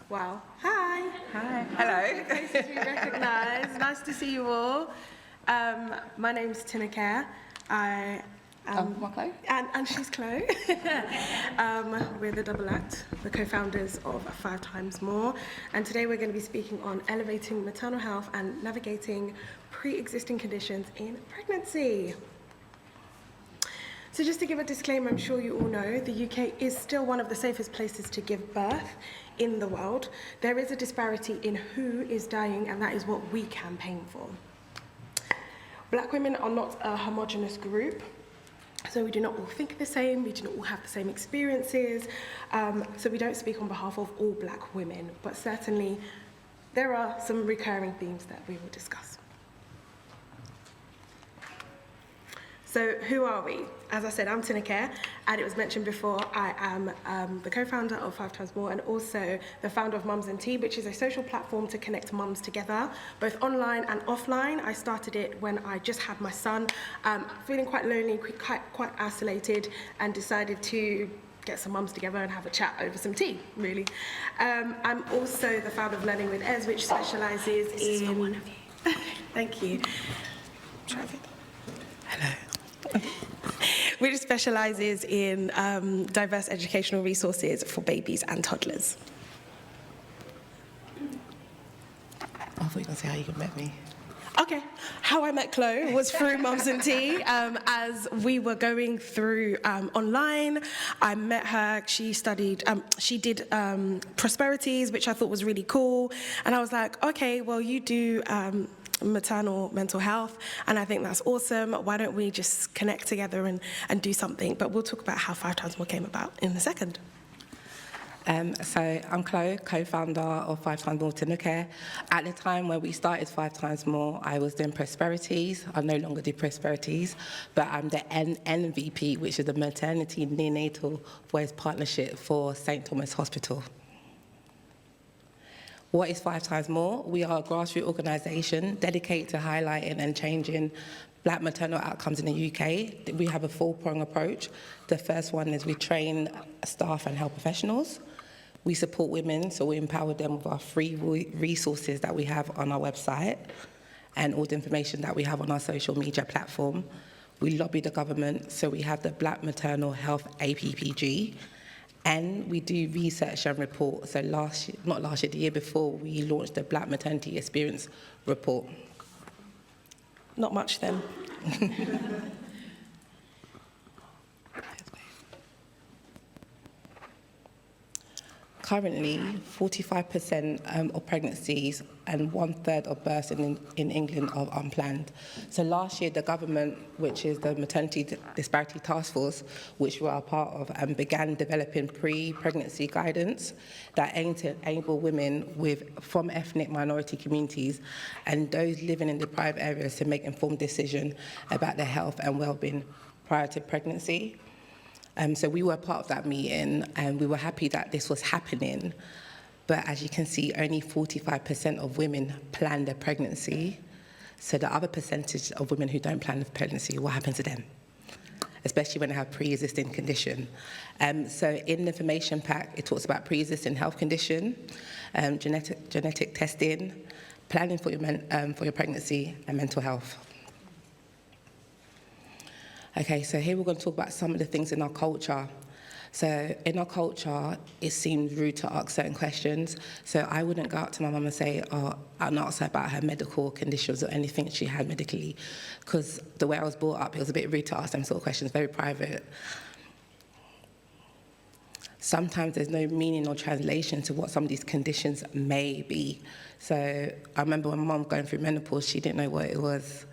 Wow. Hi. Hi. Hello. Faces we recognise. Nice to see you all. My name's Tinuke. I am... Chloe. And she's Chloe. We're the Double Act, the co-founders of 5 Times More. And today we're going to be speaking on elevating maternal health and navigating pre-existing conditions in pregnancy. So just to give a disclaimer, I'm sure you all know, the UK is still one of the safest places to give birth in the world. There is a disparity in who is dying, and that is what we campaign for. Black women are not a homogenous group, so we do not all think the same, we do not all have the same experiences, so we don't speak on behalf of all black women, but certainly there are some recurring themes that we will discuss. So who are we? As I said, I'm Tinuke, and it was mentioned before, I am the co-founder of 5 Times More and also the founder of Mums and Tea, which is a social platform to connect mums together, both online and offline. I started it when I just had my son, feeling quite lonely, quite isolated, and decided to get some mums together and have a chat over some tea, really. I'm also the founder of Learning with Ez, which specialises in... This is for one of you. Thank you. Hello. Which specialises in diverse educational resources for babies and toddlers. I thought you were going to say how you met me. Okay, how I met Chloe was through Mums and Tea. As we were going through online, I met her. She studied, she did Prosperities, which I thought was really cool. And I was like, okay, well, you do maternal mental health, and I think that's awesome. Why don't we just connect together and do something? But we'll talk about how 5 Times More came about in a second. So I'm Chloe, co-founder of 5 Times More Tinuke. At the time when we started 5 Times More, I was doing Prosperities. I no longer do Prosperities, but I'm the NVP, which is the Maternity Neonatal Voice Partnership for St. Thomas Hospital. What is 5 Times More? We are a grassroots organisation dedicated to highlighting and changing black maternal outcomes in the UK. We have a four-pronged approach. The first one is we train staff and health professionals. We support women, so we empower them with our free resources that we have on our website and all the information that we have on our social media platform. We lobby the government, so we have the Black Maternal Health APPG. And we do research and report. So the year before, we launched the Black Maternity Experience Report. Not much then. Currently, 45% of pregnancies and 1/3 of births in England are unplanned. So last year, the government, which is the Maternity Disparity Task Force, which we are part of, began developing pre-pregnancy guidance that aim to enable women from ethnic minority communities and those living in deprived areas to make informed decisions about their health and well-being prior to pregnancy. So we were part of that meeting, and we were happy that this was happening. But as you can see, only 45% of women plan their pregnancy. So the other percentage of women who don't plan their pregnancy, what happens to them? Especially when they have pre-existing condition. So in the information pack, it talks about pre-existing health condition, genetic testing, planning for your pregnancy, and mental health. Okay, so here we're going to talk about some of the things in our culture. So in our culture, it seems rude to ask certain questions. So I wouldn't go up to my mum and say, and ask her about her medical conditions or anything she had medically, because the way I was brought up, it was a bit rude to ask them sort of questions, very private. Sometimes there's no meaning or translation to what some of these conditions may be. So I remember when my mum going through menopause, she didn't know what it was.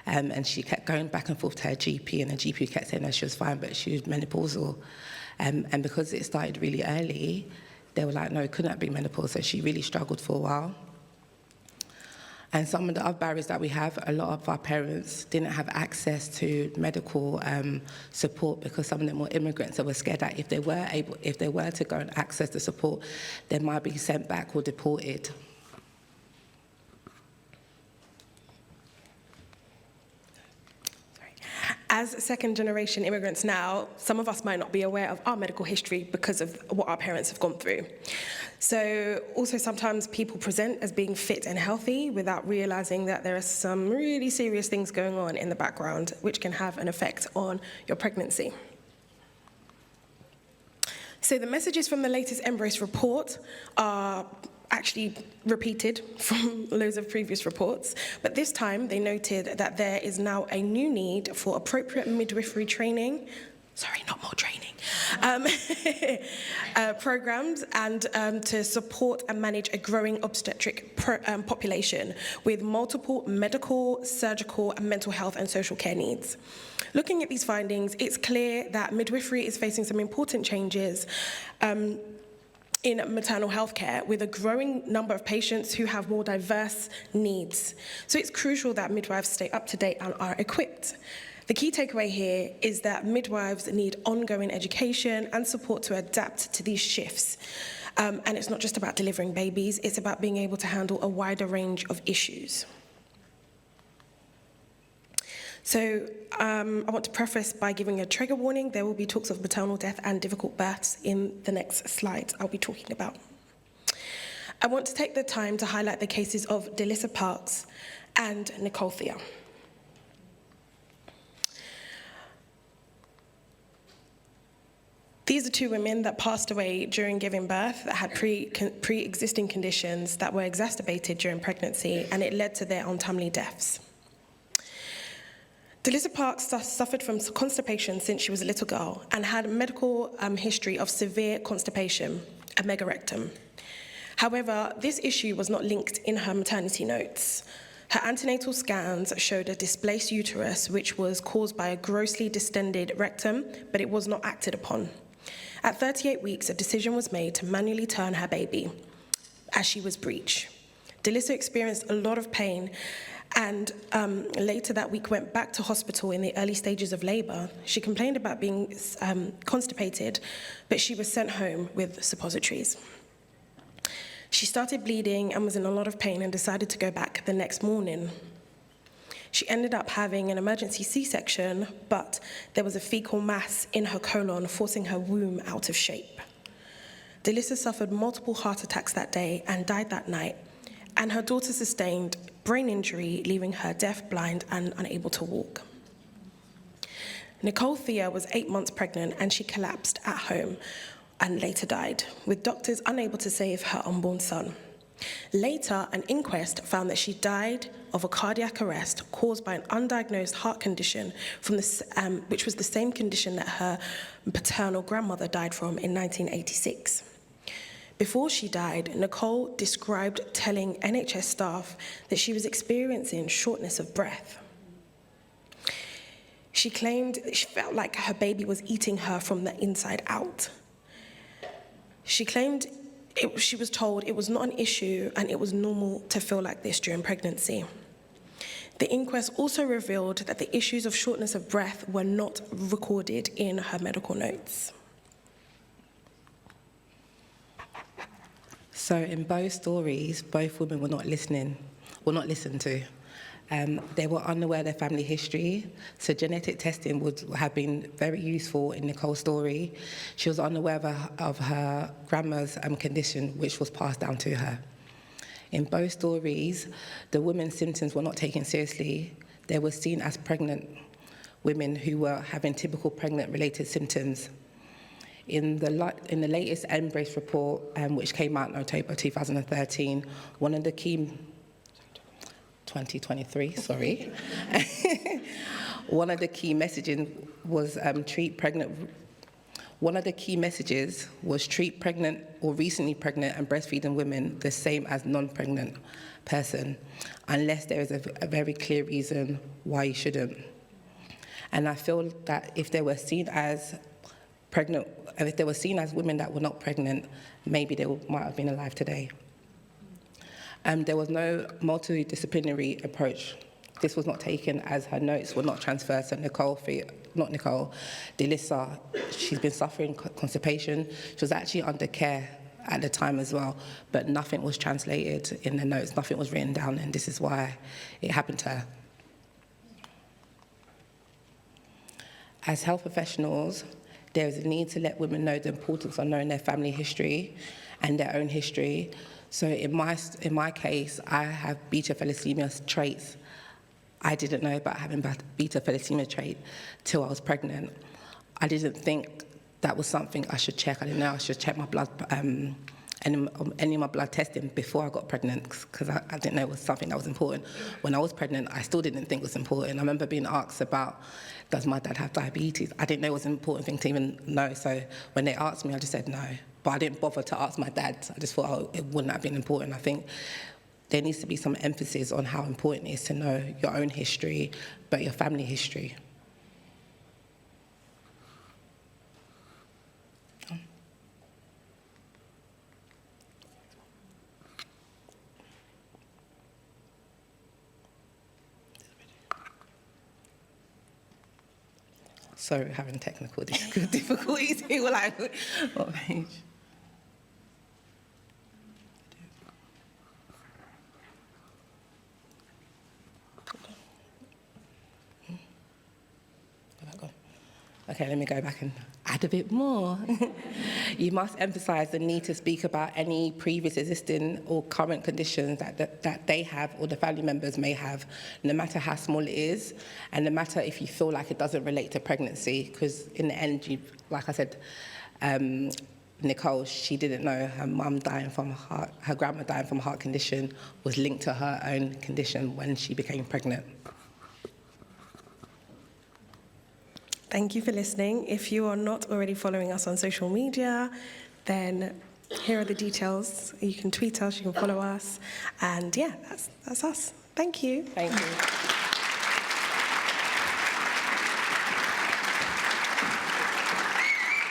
And she kept going back and forth to her GP, and her GP kept saying that she was fine, but she was menopausal. And because it started really early, they were like, no, it couldn't be menopause, so she really struggled for a while. And some of the other barriers that we have, a lot of our parents didn't have access to medical support because some of them were immigrants that were scared that if they were to go and access the support, they might be sent back or deported. As second-generation immigrants now, some of us might not be aware of our medical history because of what our parents have gone through. So also sometimes people present as being fit and healthy without realizing that there are some really serious things going on in the background which can have an effect on your pregnancy. So the messages from the latest Embrace report are actually repeated from loads of previous reports, but this time they noted that there is now a new need for appropriate midwifery training, not more training, programs and to support and manage a growing obstetric population with multiple medical, surgical, and mental health and social care needs. Looking at these findings, it's clear that midwifery is facing some important changes in maternal health care with a growing number of patients who have more diverse needs. So it's crucial that midwives stay up to date and are equipped. The key takeaway here is that midwives need ongoing education and support to adapt to these shifts. And it's not just about delivering babies, it's about being able to handle a wider range of issues. So I want to preface by giving a trigger warning. There will be talks of maternal death and difficult births in the next slides I'll be talking about. I want to take the time to highlight the cases of Delissa Parks and Nicole Thea. These are two women that passed away during giving birth that had pre-existing conditions that were exacerbated during pregnancy, and it led to their untimely deaths. Delissa Parks suffered from constipation since she was a little girl and had a medical history of severe constipation, a megarectum. However, this issue was not linked in her maternity notes. Her antenatal scans showed a displaced uterus, which was caused by a grossly distended rectum, but it was not acted upon. At 38 weeks, a decision was made to manually turn her baby as she was breech. Delissa experienced a lot of pain and later that week went back to hospital in the early stages of labor. She complained about being constipated, but she was sent home with suppositories. She started bleeding and was in a lot of pain and decided to go back the next morning. She ended up having an emergency C-section, but there was a fecal mass in her colon, forcing her womb out of shape. Delissa suffered multiple heart attacks that day and died that night, and her daughter sustained brain injury, leaving her deaf, blind, and unable to walk. Nicole Thea was 8 months pregnant, and she collapsed at home and later died, with doctors unable to save her unborn son. Later, an inquest found that she died of a cardiac arrest caused by an undiagnosed heart condition, which was the same condition that her paternal grandmother died from in 1986. Before she died, Nicole described telling NHS staff that she was experiencing shortness of breath. She claimed that she felt like her baby was eating her from the inside out. She claimed she was told it was not an issue and it was normal to feel like this during pregnancy. The inquest also revealed that the issues of shortness of breath were not recorded in her medical notes. So in both stories, both women were not listened to. They were unaware of their family history, so genetic testing would have been very useful in Nicole's story. She was unaware of her grandma's condition, which was passed down to her. In both stories, the women's symptoms were not taken seriously. They were seen as pregnant women who were having typical pregnant-related symptoms. In the latest Embrace report, which came out in October 2013, one of the key 2023, sorry. One of the key messages was treat pregnant or recently pregnant and breastfeeding women the same as non-pregnant person, unless there is a very clear reason why you shouldn't. And I feel that if they were seen as pregnant, if they were seen as women that were not pregnant, maybe they might have been alive today. There was no multidisciplinary approach. This was not taken as her notes were not transferred to Delissa. She's been suffering constipation. She was actually under care at the time as well, but nothing was translated in the notes, nothing was written down, and this is why it happened to her. As health professionals, there is a need to let women know the importance of knowing their family history and their own history. So in my case, I have beta thalassemia traits. I didn't know about having beta thalassemia trait till I was pregnant. I didn't think that was something I should check. I didn't know I should check my blood, any of my blood testing before I got pregnant, because I didn't know it was something that was important. When I was pregnant, I still didn't think it was important. I remember being asked about, does my dad have diabetes? I didn't know it was an important thing to even know. So when they asked me, I just said no. But I didn't bother to ask my dad. I just thought, oh, it wouldn't have been important. I think there needs to be some emphasis on how important it is to know your own history, but your family history. Sorry, we're having technical difficulties here. Like, what page? Okay, let me go back and add a bit more. You must emphasise the need to speak about any previous existing or current conditions that they have or the family members may have, no matter how small it is, and no matter if you feel like it doesn't relate to pregnancy, because in the end, like I said, Nicole, she didn't know her mum dying from her grandma dying from a heart condition was linked to her own condition when she became pregnant. Thank you for listening. If you are not already following us on social media, then here are the details. You can tweet us, you can follow us, and yeah, that's us. Thank you. Thank you.